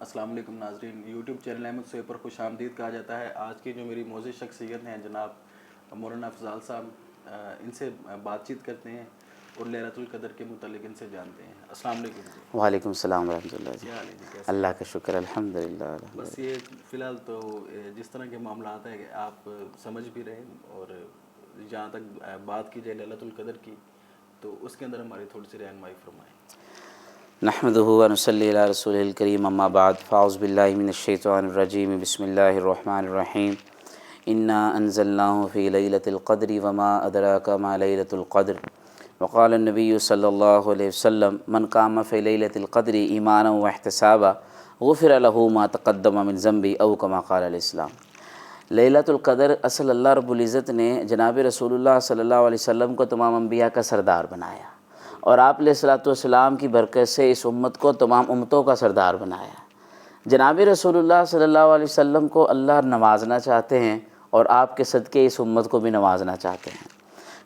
السلام علیکم ناظرین، یوٹیوب چینل احمد سویب پر خوش آمدید کہا جاتا ہے۔ آج کی جو میری موزی شخصیت ہیں جناب مولانا افضال صاحب، ان سے بات چیت کرتے ہیں اور لیلۃ القدر کے متعلق ان سے جانتے ہیں۔ السلام علیکم جی۔ وعلیکم السلام ورحمۃ اللہ جی۔ کیا حال ہے جی؟ کیسے؟ اللہ کا شکر الحمدللہ۔ بس یہ فی الحال تو جس طرح کے معاملات ہیں کہ آپ سمجھ بھی رہے، اور جہاں تک بات کی جائے لیلۃ القدر کی تو اس کے اندر ہماری تھوڑی سی رہنمائی فرمائیں۔ نحمدہ و نصلی علی رسولہ الکریم، اما بعد، فاعوذ باللہ من الشیطان الرجیم، بسم اللہ الرحمن الرحیم۔ انا انزلناہ فی لیلۃ القدر وما ادراک ما لیلۃ القدر، وقال النبی صلی اللہ علیہ وسلم من قام فی لیلۃ القدر ایمانا واحتسابا غفر لہ ما تقدم من ذنبہ او کما قال علیہ السلام۔ لیلۃ القدر اصل اللہ رب العزت نے جناب رسول اللہ صلی اللہ علیہ وسلم کو تمام انبیاء کا سردار بنایا، اور آپ علیہ الصلوۃ والسلام کی برکت سے اس امت کو تمام امتوں کا سردار بنایا۔ جناب رسول اللہ صلی اللہ علیہ وسلم کو اللہ نوازنا چاہتے ہیں، اور آپ کے صدقے اس امت کو بھی نوازنا چاہتے ہیں۔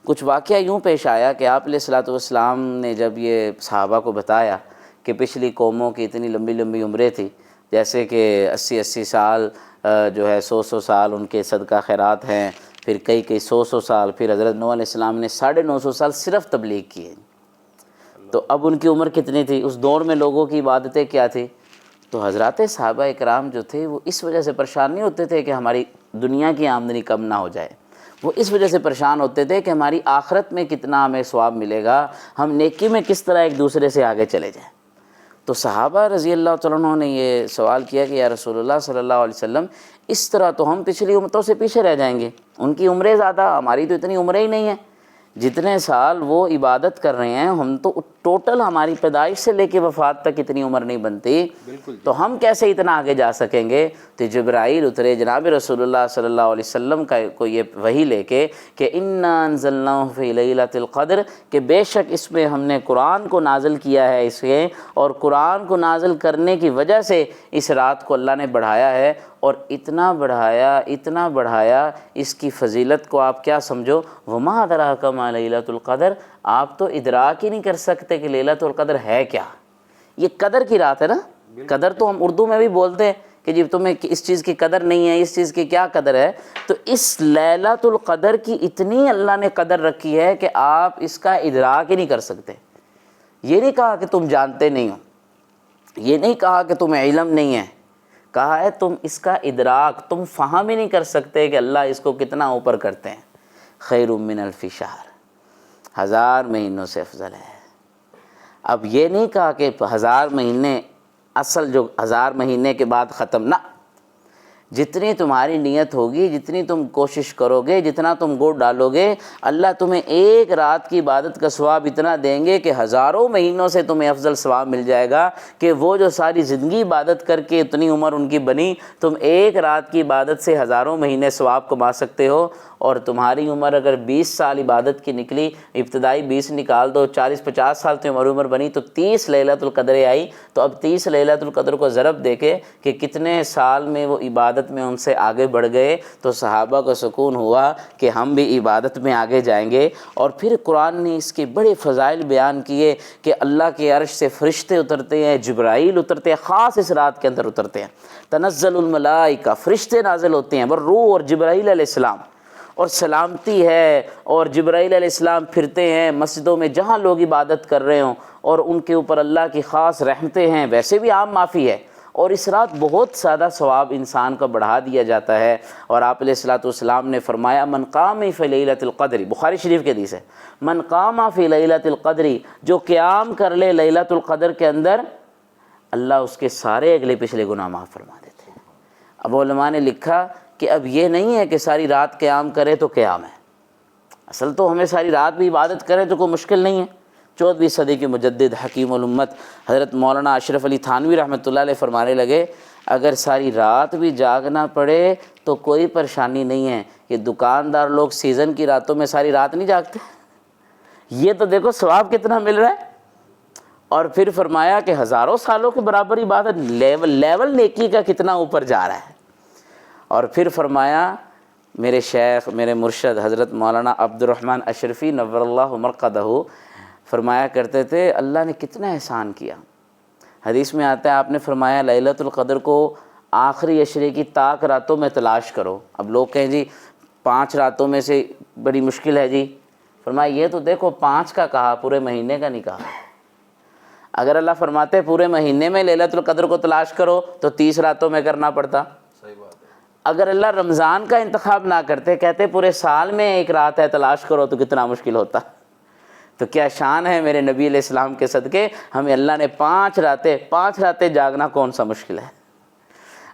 کچھ واقعہ یوں پیش آیا کہ آپ علیہ الصلوۃ والسلام نے جب یہ صحابہ کو بتایا کہ پچھلی قوموں کی اتنی لمبی لمبی عمریں تھیں، جیسے کہ 80 سال جو ہے 100 سال ان کے صدقہ خیرات ہیں، پھر کئی 100 سال، پھر حضرت نوح علیہ السلام نے 950 سال صرف تبلیغ کی ہے، تو اب ان کی عمر کتنی تھی؟ اس دور میں لوگوں کی عبادتیں کیا تھی؟ تو حضرات صحابہ اکرام جو تھے وہ اس وجہ سے پریشان نہیں ہوتے تھے کہ ہماری دنیا کی آمدنی کم نہ ہو جائے، وہ اس وجہ سے پریشان ہوتے تھے کہ ہماری آخرت میں کتنا ہمیں ثواب ملے گا، ہم نیکی میں کس طرح ایک دوسرے سے آگے چلے جائیں۔ تو صحابہ رضی اللہ تعالیٰ عنہ نے یہ سوال کیا کہ یا رسول اللہ صلی اللہ علیہ وسلم، اس طرح تو ہم پچھلی امتوں سے پیچھے رہ جائیں گے، ان کی عمریں زیادہ، ہماری تو اتنی عمریں ہی نہیں ہیں، جتنے سال وہ عبادت کر رہے ہیں ہم تو ٹوٹل ہماری پیدائش سے لے کے وفات تک اتنی عمر نہیں بنتی، بالکل تو ہم کیسے اتنا آگے جا سکیں گے؟ تو جبرائیل اترے جناب رسول اللہ صلی اللہ علیہ وسلم کو یہ وحی لے کے کہ انا انزلناہ فی لیلۃ القدر، کہ بے شک اس میں ہم نے قرآن کو نازل کیا ہے اس کے، اور قرآن کو نازل کرنے کی وجہ سے اس رات کو اللہ نے بڑھایا ہے، اور اتنا بڑھایا اس کی فضیلت کو آپ کیا سمجھو، وما ادراک ما لیلۃ القدر، آپ تو ادراک ہی نہیں کر سکتے کہ لیلۃ القدر ہے کیا۔ یہ قدر کی رات ہے نا، قدر تو ہم اردو میں بھی بولتے ہیں کہ جی تمہیں اس چیز کی قدر نہیں ہے، اس چیز کی کیا قدر ہے، تو اس لیلۃ القدر کی اتنی اللہ نے قدر رکھی ہے کہ آپ اس کا ادراک ہی نہیں کر سکتے۔ یہ نہیں کہا کہ تم جانتے نہیں ہو، یہ نہیں کہا کہ تمہیں علم نہیں ہے، کہا ہے تم اس کا ادراک، تم فہم ہی نہیں کر سکتے کہ اللہ اس کو کتنا اوپر کرتے ہیں۔ خیر من الف شہر، 1000 مہینوں سے افضل ہے۔ اب یہ نہیں کہا کہ 1000 مہینے اصل جو 1000 مہینے کے بعد ختم، نہ، جتنی تمہاری نیت ہوگی، جتنی تم کوشش کرو گے، جتنا تم گوڑ ڈالو گے، اللہ تمہیں ایک رات کی عبادت کا ثواب اتنا دیں گے کہ ہزاروں مہینوں سے تمہیں افضل ثواب مل جائے گا، کہ وہ جو ساری زندگی عبادت کر کے اتنی عمر ان کی بنی، تم ایک رات کی عبادت سے ہزاروں مہینے ثواب کما سکتے ہو۔ اور تمہاری عمر اگر 20 سال عبادت کی نکلی، ابتدائی 20 نکال دو، 40-50 سال تمہاری عمر بنی تو 30 لیلۃ القدر آئی، تو اب 30 لیلۃ القدر کو ضرب دے کے کہ کتنے سال میں وہ عبادت میں ان سے آگے بڑھ گئے، تو صحابہ کو سکون ہوا کہ ہم بھی عبادت میں آگے جائیں گے۔ اور پھر قرآن نے اس کے بڑے فضائل بیان کیے کہ اللہ کے عرش سے فرشتے اترتے ہیں، جبرائیل اترتے ہیں، خاص اس رات کے اندر اترتے ہیں، تنزل الملائکہ، فرشتے نازل ہوتے ہیں، والروح، اور جبرائیل علیہ السلام، اور سلامتی ہے، اور جبرائیل علیہ السلام پھرتے ہیں مسجدوں میں جہاں لوگ عبادت کر رہے ہوں، اور ان کے اوپر اللہ کی خاص رحمتیں ہیں، ویسے بھی عام معافی ہے، اور اس رات بہت زیادہ ثواب انسان کا بڑھا دیا جاتا ہے۔ اور آپ علیہ الصلوۃ والسلام نے فرمایا من قام فی لیلۃ القدر، بخاری شریف کی حدیث ہے، من قام فی لیلۃ القدر، جو قیام کر لے لیلۃ القدر کے اندر، اللہ اس کے سارے اگلے پچھلے گناہ معاف فرما دیتے ہیں۔ اب علماء نے لکھا کہ اب یہ نہیں ہے کہ ساری رات قیام کرے تو قیام ہے، اصل تو ہمیں ساری رات بھی عبادت کرے تو کوئی مشکل نہیں ہے۔ 14ویں صدی کے مجدد حکیم الامت حضرت مولانا اشرف علی تھانوی رحمۃ اللہ علیہ فرمانے لگے اگر ساری رات بھی جاگنا پڑے تو کوئی پریشانی نہیں ہے، کہ دکاندار لوگ سیزن کی راتوں میں ساری رات نہیں جاگتے، یہ تو دیکھو ثواب کتنا مل رہا ہے۔ اور پھر فرمایا کہ ہزاروں سالوں کے برابر عبادت، لیول نیکی کا کتنا اوپر جا رہا ہے۔ اور پھر فرمایا میرے شیخ، میرے مرشد حضرت مولانا عبد الرحمن اشرفی نور اللہ مرقدہ فرمایا کرتے تھے اللہ نے کتنا احسان کیا، حدیث میں آتا ہے آپ نے فرمایا لیلۃ القدر کو آخری عشرے کی طاق راتوں میں تلاش کرو. اب لوگ کہیں جی 5 راتوں میں سے بڑی مشکل ہے جی. فرمایا یہ تو دیکھو 5 کا کہا، پورے مہینے کا نہیں کہا. اگر اللہ فرماتے پورے مہینے میں لیلۃ القدر کو تلاش کرو تو 30 راتوں میں کرنا پڑتا. صحیح بات ہے. اگر اللہ رمضان کا انتخاب نہ کرتے، کہتے پورے سال میں 1 رات ہے تلاش کرو، تو کتنا مشکل ہوتا. تو کیا شان ہے میرے نبی علیہ السلام کے صدقے، ہمیں اللہ نے 5 راتیں جاگنا کون سا مشکل ہے.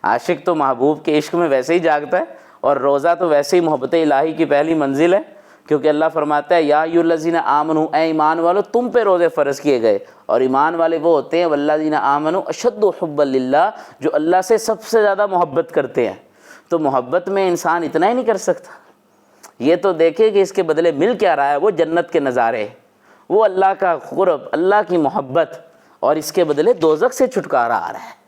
عاشق تو محبوب کے عشق میں ویسے ہی جاگتا ہے، اور روزہ تو ویسے ہی محبت الہی کی پہلی منزل ہے، کیونکہ اللہ فرماتا ہے یا ایھا الذین آمنوا، اے ایمان والو تم پہ روزے فرض کیے گئے. اور ایمان والے وہ ہوتے ہیں والذین آمنوا اشد حبا للہ، جو اللہ سے سب سے زیادہ محبت کرتے ہیں. تو محبت میں انسان اتنا ہی نہیں کر سکتا. یہ تو دیکھے کہ اس کے بدلے مل کیا رہا ہے، وہ جنت کے نظارے، وہ اللہ کا قرب، اللہ کی محبت، اور اس کے بدلے دوزخ سے چھٹکارا آ رہا ہے.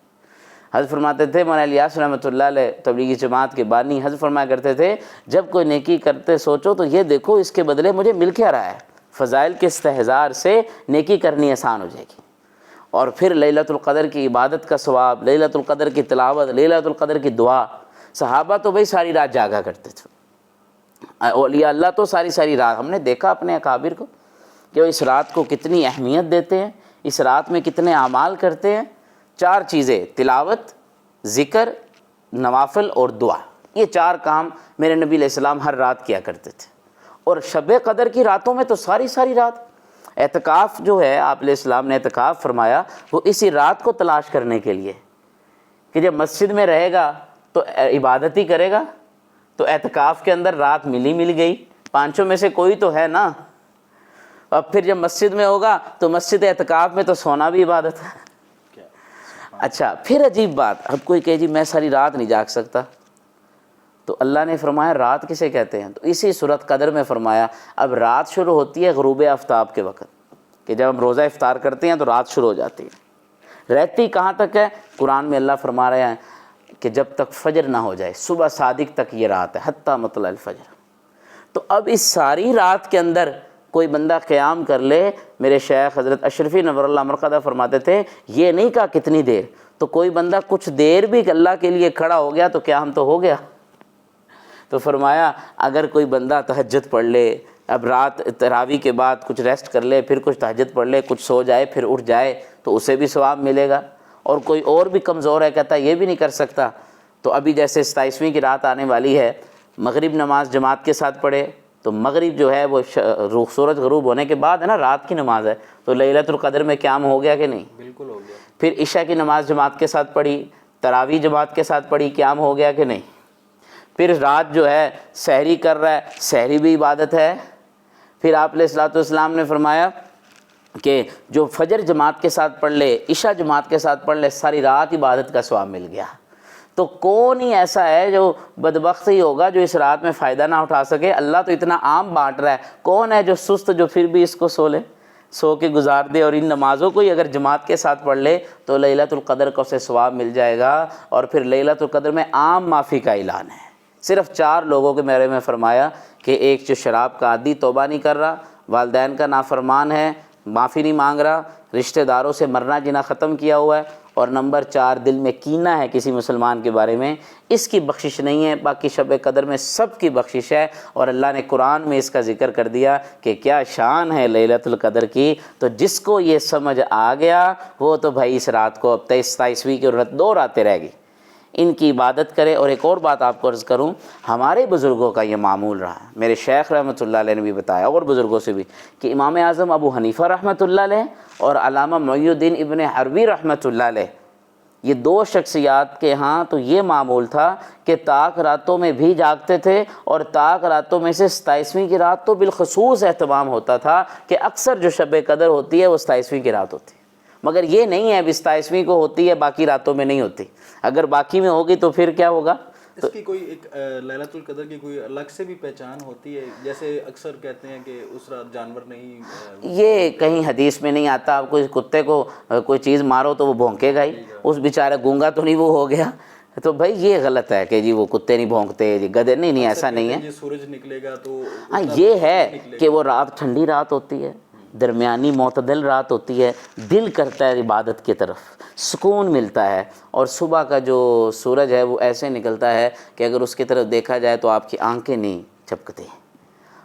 حضرت فرماتے تھے مولانا الیاس رحمۃ اللہ علیہ تبلیغی جماعت کے بانی، حضرت فرمایا کرتے تھے جب کوئی نیکی کرتے سوچو تو یہ دیکھو اس کے بدلے مجھے مل کیا رہا ہے. فضائل کے استحضار سے نیکی کرنی آسان ہو جائے گی. اور پھر لیلۃ القدر کی عبادت کا ثواب، لیلۃ القدر کی تلاوت، لیلۃ القدر کی دعا. صحابہ تو بھائی ساری رات جاگا کرتے تھے، اولیاء اللہ تو ساری رات. ہم نے دیکھا اپنے اکابر کو کہ وہ اس رات کو کتنی اہمیت دیتے ہیں، اس رات میں کتنے اعمال کرتے ہیں. 4 چیزیں، تلاوت، ذکر، نوافل اور دعا. یہ 4 کام میرے نبی علیہ السلام ہر رات کیا کرتے تھے. اور شب قدر کی راتوں میں تو ساری رات اعتکاف جو ہے، آپ علیہ السلام نے اعتکاف فرمایا وہ اسی رات کو تلاش کرنے کے لیے کہ جب مسجد میں رہے گا تو عبادت ہی کرے گا. تو اعتکاف کے اندر رات مل گئی، 5 میں سے کوئی تو ہے نا. اب پھر جب مسجد میں ہوگا تو مسجد اعتکاف میں تو سونا بھی عبادت ہے. اچھا پھر عجیب بات، اب کوئی کہے جی میں ساری رات نہیں جاگ سکتا، تو اللہ نے فرمایا رات کسے کہتے ہیں؟ تو اسی سورۃ قدر میں فرمایا اب رات شروع ہوتی ہے غروب آفتاب کے وقت، کہ جب ہم روزہ افطار کرتے ہیں تو رات شروع ہو جاتی ہے. رہتی کہاں تک ہے؟ قرآن میں اللہ فرما رہے ہیں کہ جب تک فجر نہ ہو جائے، صبح صادق تک یہ رات ہے، حتی مطلع الفجر. تو اب اس ساری رات کے اندر کوئی بندہ قیام کر لے. میرے شیخ حضرت اشرفی نور اللہ مرقدہ فرماتے تھے یہ نہیں کہا کتنی دیر، تو کوئی بندہ کچھ دیر بھی اللہ کے لیے کھڑا ہو گیا تو قیام تو ہو گیا. تو فرمایا اگر کوئی بندہ تہجد پڑھ لے، اب رات تراویح کے بعد کچھ ریسٹ کر لے، پھر کچھ تہجد پڑھ لے، کچھ سو جائے، پھر اٹھ جائے، تو اسے بھی ثواب ملے گا. اور کوئی اور بھی کمزور ہے، کہتا ہے یہ بھی نہیں کر سکتا، تو ابھی جیسے 27ویں کی رات آنے والی ہے، مغرب نماز جماعت کے ساتھ پڑھے تو مغرب جو ہے وہ سورج غروب ہونے کے بعد ہے نا، رات کی نماز ہے، تو لیلۃ القدر میں قیام ہو گیا کہ نہیں؟ بالکل ہو گیا. پھر عشاء کی نماز جماعت کے ساتھ پڑھی، تراویح جماعت کے ساتھ پڑھی، قیام ہو گیا کہ نہیں؟ پھر رات جو ہے سحری کر رہا ہے، سحری بھی عبادت ہے. پھر آپ علیہ الصلوۃ والسلام نے فرمایا کہ جو فجر جماعت کے ساتھ پڑھ لے، عشاء جماعت کے ساتھ پڑھ لے، ساری رات عبادت کا ثواب مل گیا. تو کون ہی ایسا ہے جو بدبخت ہی ہوگا جو اس رات میں فائدہ نہ اٹھا سکے؟ اللہ تو اتنا عام بانٹ رہا ہے. کون ہے جو سست جو پھر بھی اس کو سو کے گزار دے، اور ان نمازوں کو ہی اگر جماعت کے ساتھ پڑھ لے تو لیلۃ القدر کو اسے ثواب مل جائے گا. اور پھر لیلۃ القدر میں عام معافی کا اعلان ہے. صرف 4 لوگوں کے بارے میں فرمایا کہ ایک جو شراب کا عادی، توبہ نہیں کر رہا، والدین کا نافرمان ہے، معافی نہیں مانگ رہا، رشتہ داروں سے مرنا جینا ختم کیا ہوا ہے، اور نمبر 4 دل میں کینہ ہے کسی مسلمان کے بارے میں، اس کی بخشش نہیں ہے. باقی شب قدر میں سب کی بخشش ہے. اور اللہ نے قرآن میں اس کا ذکر کر دیا کہ کیا شان ہے لیلۃ القدر کی. تو جس کو یہ سمجھ آ گیا وہ تو بھائی اس رات کو، اب 27ویں کی 2 راتیں رہ گئی، ان کی عبادت کرے. اور ایک اور بات آپ کو عرض کروں، ہمارے بزرگوں کا یہ معمول رہا ہے، میرے شیخ رحمۃ اللہ علیہ نے بھی بتایا اور بزرگوں سے بھی، کہ امام اعظم ابو حنیفہ رحمۃ اللہ علیہ اور علامہ معی الدین ابن عربی رحمۃ اللہ علیہ، یہ 2 شخصیات کے ہاں تو یہ معمول تھا کہ طاق راتوں میں بھی جاگتے تھے، اور طاق راتوں میں سے 27ویں کی رات تو بالخصوص اہتمام ہوتا تھا کہ اکثر جو شب قدر ہوتی ہے وہ 27ویں کی رات ہوتی ہے. مگر یہ نہیں ہے اب 27ویں کو ہوتی ہے باقی راتوں میں نہیں ہوتی. اگر باقی میں ہوگی تو پھر کیا ہوگا؟ اس کی کوئی ایک لیلۃ القدر کی کوئی الگ سے بھی پہچان ہوتی ہے؟ جیسے اکثر کہتے ہیں کہ اس رات جانور نہیں، یہ کہیں حدیث میں نہیں آتا. آپ کوئی کتے کو کوئی چیز مارو تو وہ بھونکے گا ہی، اس بیچارے گونگا تو نہیں وہ ہو گیا. تو بھائی یہ غلط ہے کہ جی وہ کتے نہیں بھونکتے، جی گدھے نہیں، ایسا نہیں ہے. سورج نکلے گا تو ہاں یہ ہے کہ وہ رات ٹھنڈی رات ہوتی ہے، درمیانی معتدل رات ہوتی ہے، دل کرتا ہے عبادت کی طرف، سکون ملتا ہے، اور صبح کا جو سورج ہے وہ ایسے نکلتا ہے کہ اگر اس کی طرف دیکھا جائے تو آپ کی آنکھیں نہیں جھپکتی۔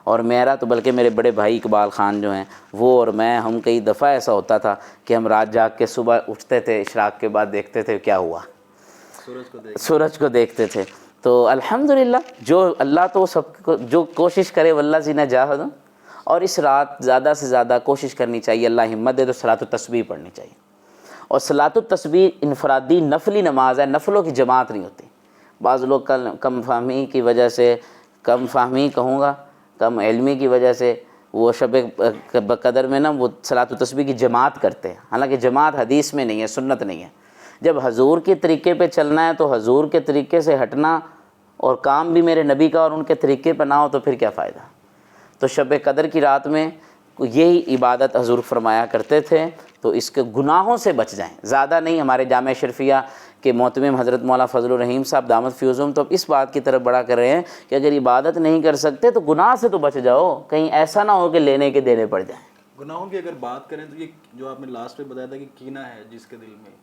اور میرا تو بلکہ میرے بڑے بھائی اقبال خان جو ہیں وہ اور میں، ہم کئی دفعہ ایسا ہوتا تھا کہ ہم رات جاگ کے صبح اٹھتے تھے، اشراق کے بعد دیکھتے تھے کیا ہوا، سورج کو دیکھتے تھے۔ تو الحمدللہ جو اللہ تو سب کو جو کوشش کرے والذین جاہدوا، اور اس رات زیادہ سے زیادہ کوشش کرنی چاہیے، اللہ ہمت دے تو صلاۃ التسبیح پڑھنی چاہیے۔ اور صلاۃ التسبیح انفرادی نفلی نماز ہے، نفلوں کی جماعت نہیں ہوتی۔ بعض لوگ کم فہمی کی وجہ سے، کم فہمی کہوں گا، کم علمی کی وجہ سے وہ شب قدر میں نا وہ صلاۃ التسبیح کی جماعت کرتے ہیں، حالانکہ جماعت حدیث میں نہیں ہے، سنت نہیں ہے۔ جب حضور کے طریقے پہ چلنا ہے تو حضور کے طریقے سے ہٹنا، اور کام بھی میرے نبی کا اور ان کے طریقے پہ نہ ہو تو پھر کیا فائدہ۔ تو شب قدر کی رات میں یہی عبادت حضور فرمایا کرتے تھے، تو اس کے گناہوں سے بچ جائیں، زیادہ نہیں۔ ہمارے جامعہ شرفیہ کے محتمم حضرت مولانا فضل الرحیم صاحب دامت فی عظم تو اب اس بات کی طرف بڑا کر رہے ہیں کہ اگر عبادت نہیں کر سکتے تو گناہ سے تو بچ جاؤ، کہیں ایسا نہ ہو کہ لینے کے دینے پڑ جائیں۔ گناہوں کی اگر بات کریں تو یہ جو آپ نے لاسٹ میں بتایا تھا کہ کینہ ہے جس کے دل میں،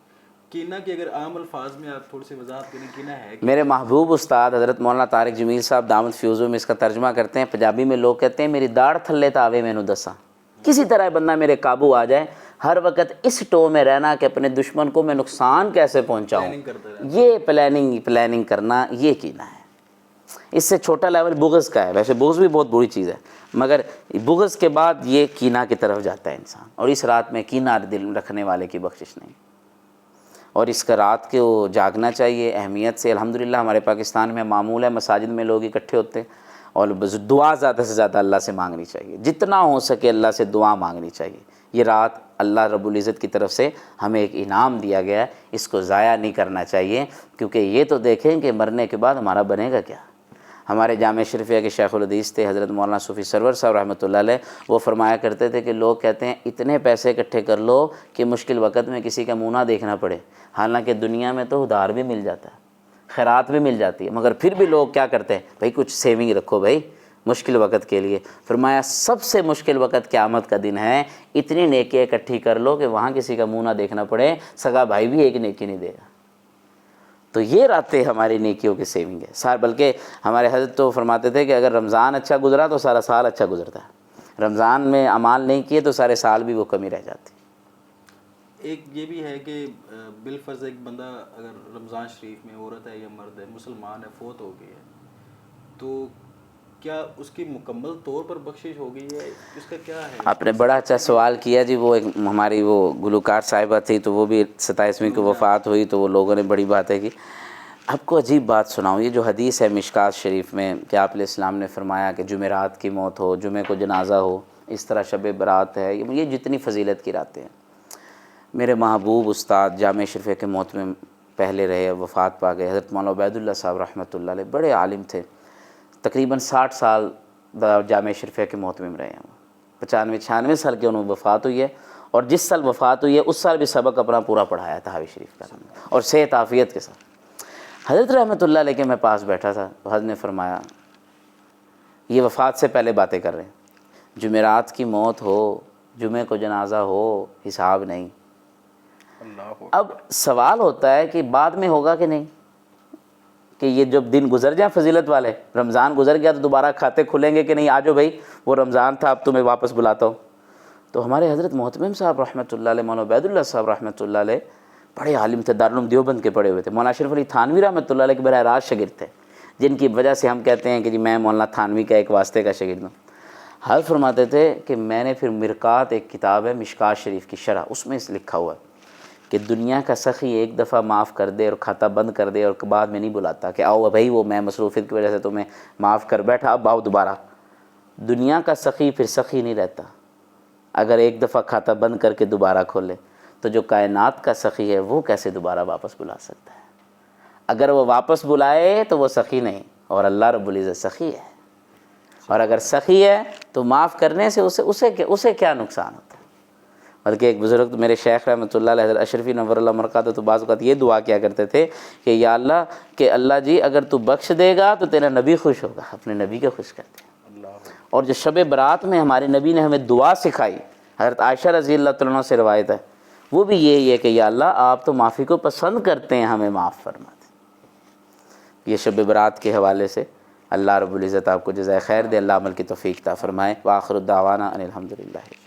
کینہ کی اگر عام الفاظ میں آپ تھوڑی سی وضاحت کریں، کینہ ہے میرے محبوب استاد حضرت مولانا طارق جمیل صاحب دامت فی عظم اس کا ترجمہ کرتے ہیں، پنجابی میں لوگ کہتے ہیں میری داڑھ تھلے تاوے مینوں دساں، کسی طرح بندہ میرے قابو آ جائے، ہر وقت اس ٹو میں رہنا کہ اپنے دشمن کو میں نقصان کیسے پہنچاؤں، یہ پلاننگ کرنا، یہ کینہ ہے۔ اس سے چھوٹا لیول بغض کا ہے، ویسے بغض بھی بہت بری چیز ہے، مگر بغض کے بعد یہ کینہ کی طرف جاتا ہے انسان، اور اس رات میں کینہ دل میں رکھنے والے کی بخشش نہیں۔ اور اس کا رات کو جاگنا چاہیے اہمیت سے۔ الحمدللہ ہمارے پاکستان میں معمول ہے، مساجد میں لوگ اکٹھے ہوتے ہیں، اور دعا زیادہ سے زیادہ اللہ سے مانگنی چاہیے، جتنا ہو سکے اللہ سے دعا مانگنی چاہیے۔ یہ رات اللہ رب العزت کی طرف سے ہمیں ایک انعام دیا گیا ہے، اس کو ضائع نہیں کرنا چاہیے، کیونکہ یہ تو دیکھیں کہ مرنے کے بعد ہمارا بنے گا کیا۔ ہمارے جامعہ شریفیہ کے شیخ الحدیث تھے حضرت مولانا صوفی سرور صاحب رحمۃ اللہ علیہ، وہ فرمایا کرتے تھے کہ لوگ کہتے ہیں اتنے پیسے اکٹھے کر لو کہ مشکل وقت میں کسی کا منہ نہ دیکھنا پڑے، حالانکہ دنیا میں تو ادھار بھی مل جاتا ہے، خیرات بھی مل جاتی ہے، مگر پھر بھی لوگ کیا کرتے ہیں، بھائی کچھ سیونگ رکھو بھائی مشکل وقت کے لیے۔ فرمایا سب سے مشکل وقت قیامت کا دن ہے، اتنی نیکیاں اکٹھی کر لو کہ وہاں کسی کا منہ نہ دیکھنا پڑے، سگا بھائی بھی ایک نیکی نہیں دے گا۔ تو یہ راتیں ہماری نیکیوں کی سیونگ ہے۔ بلکہ ہمارے حضرت تو فرماتے تھے کہ اگر رمضان اچھا گزرا تو سارا سال اچھا گزرتا ہے، رمضان میں اعمال نہیں کیے تو سارے سال بھی وہ کمی رہ جاتی۔ ایک یہ بھی ہے کہ بالفرض ایک بندہ اگر رمضان شریف میں عورت ہے یا مرد ہے، مسلمان ہے، فوت ہو گئی ہے، تو کیا اس کی مکمل طور پر بخشش ہو گئی ہے؟ اس کا کیا ہے؟ آپ نے بڑا اچھا سوال کیا جی۔ وہ ایک ہماری وہ گلوکار صاحبہ تھی، تو وہ بھی 27ویں کو وفات ہوئی، تو وہ لوگوں نے بڑی باتیں کی۔ آپ کو عجیب بات سناؤں، یہ جو حدیث ہے مشکات شریف میں کہ آپ علیہ السلام نے فرمایا کہ جمعرات کی موت ہو، جمعے کو جنازہ ہو، اس طرح شب برات ہے، یہ جتنی فضیلت کی راتیں ہیں، میرے محبوب استاد جامعہ شریفیہ کے محتمم پہلے رہے، وفات پا گئے، حضرت مولانا عبید اللہ صاحب رحمۃ اللہ علیہ، بڑے عالم تھے، تقریباً 60 سال جامعہ شریفیہ کے محتمم رہے ہیں، 95-96 سال کے انہوں نے وفات ہوئی ہے، اور جس سال وفات ہوئی ہے اس سال بھی سبق اپنا پورا پڑھایا تھا حاوی شریف کا، اور صحت عافیت کے ساتھ۔ حضرت رحمۃ اللہ علیہ کے میں پاس بیٹھا تھا، حضرت نے فرمایا، یہ وفات سے پہلے باتیں کر رہے ہیں، جمعرات کی موت ہو، جمعے کو جنازہ ہو، حساب نہیں۔ اب سوال ہوتا ہے کہ بعد میں ہوگا کہ نہیں، کہ یہ جب دن گزر جائیں فضیلت والے، رمضان گزر گیا تو دوبارہ کھاتے کھلیں گے کہ نہیں، آجو بھائی وہ رمضان تھا اب تمہیں واپس بلاتا ہوں۔ تو ہمارے حضرت محتمم صاحب رحمۃ اللہ علیہ، مولانا عبید اللہ صاحب رحمۃ اللہ علیہ، بڑے عالم تھے، دارالعلوم دیوبند کے پڑھے ہوئے تھے، مولانا اشرف علی تھانوی رحمۃ اللہ علیہ کے براہ راست شاگرد تھے، جن کی وجہ سے ہم کہتے ہیں کہ جی میں مولانا تھانوی کا ایک واسطے کا شاگرد ہوں۔ حضرت فرماتے تھے کہ میں نے پھر مرقات ایک کتاب ہے مشکات شریف کی شرح، اس میں لکھا ہوا ہے کہ دنیا کا سخی ایک دفعہ معاف کر دے اور کھاتا بند کر دے اور بعد میں نہیں بلاتا کہ آؤ بھائی وہ میں مصروفیت کی وجہ سے تمہیں معاف کر بیٹھا، اب آؤ دوبارہ۔ دنیا کا سخی پھر سخی نہیں رہتا، اگر ایک دفعہ کھاتا بند کر کے دوبارہ کھولے تو جو کائنات کا سخی ہے وہ کیسے دوبارہ واپس بلا سکتا ہے؟ اگر وہ واپس بلائے تو وہ سخی نہیں، اور اللہ رب العزت سخی ہے، اور اگر سخی ہے تو معاف کرنے سے اسے کیا نقصان ہوتا ہے؟ بلکہ ایک بزرگ میرے شیخ رحمۃ اللہ علیہ حضرت اشرفی نور اللہ مرقاتہ تو بعض اوقات یہ دعا کیا کرتے تھے کہ یا اللہ کہ اللہ جی اگر تو بخش دے گا تو تیرا نبی خوش ہوگا، اپنے نبی کو خوش کر دے۔ اور جو شب برات میں ہمارے نبی نے ہمیں دعا سکھائی، حضرت عائشہ رضی اللہ تعالیٰ عنہ سے روایت ہے، وہ بھی یہی ہے کہ یا اللہ آپ تو معافی کو پسند کرتے ہیں، ہمیں معاف فرما دیں۔ یہ شب برات کے حوالے سے اللہ رب العزت آپ کو جزائے خیر دے، اللہ عمل کی توفیق عطا فرمائے۔ وآخر الدعوانا ان الحمدللہ۔